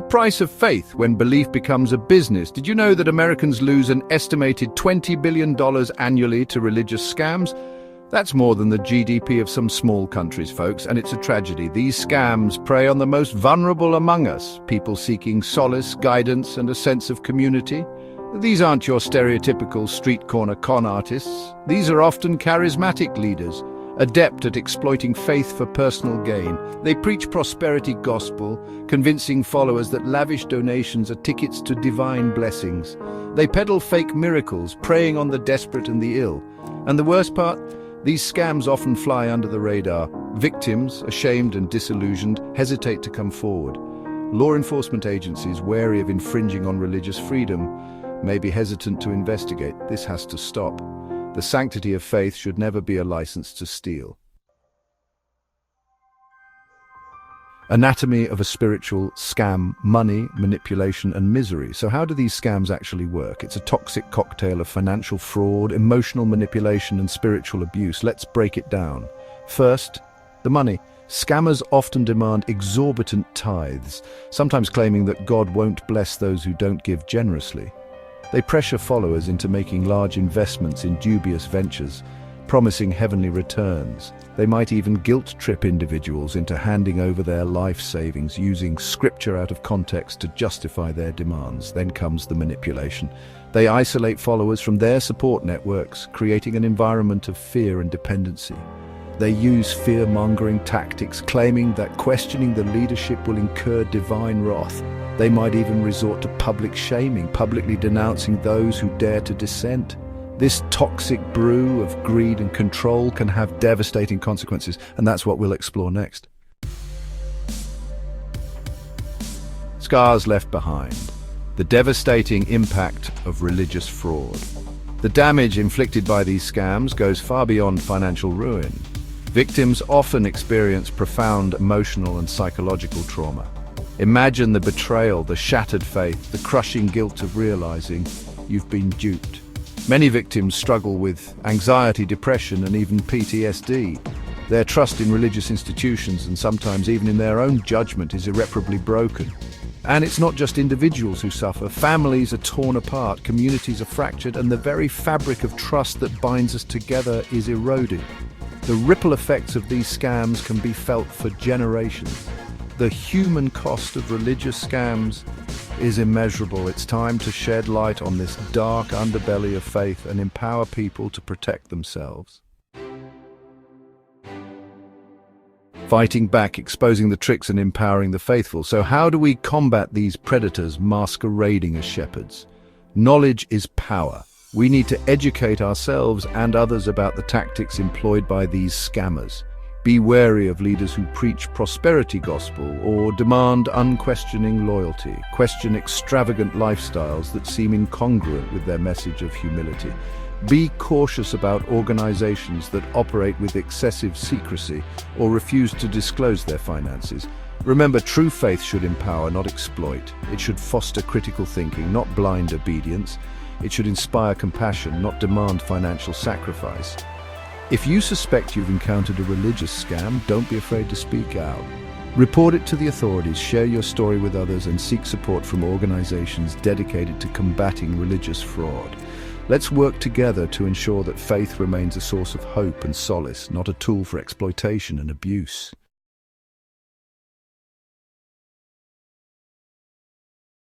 price of faith when belief becomes a business. Did you know that Americans lose an estimated $20 billion annually to religious scams? That's more than the GDP of some small countries, folks, and it's a tragedy. These scams prey on the most vulnerable among us, people seeking solace, guidance, and a sense of community. These aren't your stereotypical street corner con artists. These are often charismatic leaders, adept at exploiting faith for personal gain. They preach prosperity gospel, convincing followers that lavish donations are tickets to divine blessings. They peddle fake miracles, preying on the desperate and the ill. And the worst part? These scams often fly under the radar. Victims, ashamed and disillusioned, hesitate to come forward. Law enforcement agencies, wary of infringing on religious freedom, may be hesitant to investigate. This has to stop. The sanctity of faith should never be a license to steal. Anatomy of a spiritual scam: money, manipulation, and misery. So how do these scams actually work? It's a toxic cocktail of financial fraud, emotional manipulation, and spiritual abuse. Let's break it down. First, the money. Scammers often demand exorbitant tithes, sometimes claiming that God won't bless those who don't give generously. They pressure followers into making large investments in dubious ventures, promising heavenly returns. They might even guilt-trip individuals into handing over their life savings, using scripture out of context to justify their demands. Then comes the manipulation. They isolate followers from their support networks, creating an environment of fear and dependency. They use fear-mongering tactics, claiming that questioning the leadership will incur divine wrath. They might even resort to public shaming, publicly denouncing those who dare to dissent. This toxic brew of greed and control can have devastating consequences, and that's what we'll explore next. Scars left behind. The devastating impact of religious fraud. The damage inflicted by these scams goes far beyond financial ruin. Victims often experience profound emotional and psychological trauma. Imagine the betrayal, the shattered faith, the crushing guilt of realizing you've been duped. Many victims struggle with anxiety, depression, and even PTSD. Their trust in religious institutions, and sometimes even in their own judgment, is irreparably broken. And it's not just individuals who suffer. Families are torn apart, communities are fractured, and the very fabric of trust that binds us together is eroded. The ripple effects of these scams can be felt for generations. The human cost of religious scams is immeasurable. It's time to shed light on this dark underbelly of faith and empower people to protect themselves. Fighting back, exposing the tricks, and empowering the faithful. So how do we combat these predators masquerading as shepherds? Knowledge is power. We need to educate ourselves and others about the tactics employed by these scammers. Be wary of leaders who preach prosperity gospel or demand unquestioning loyalty. Question extravagant lifestyles that seem incongruent with their message of humility. Be cautious about organizations that operate with excessive secrecy or refuse to disclose their finances. Remember, true faith should empower, not exploit. It should foster critical thinking, not blind obedience. It should inspire compassion, not demand financial sacrifice. If you suspect you've encountered a religious scam, don't be afraid to speak out. Report it to the authorities, share your story with others, and seek support from organizations dedicated to combating religious fraud. Let's work together to ensure that faith remains a source of hope and solace, not a tool for exploitation and abuse.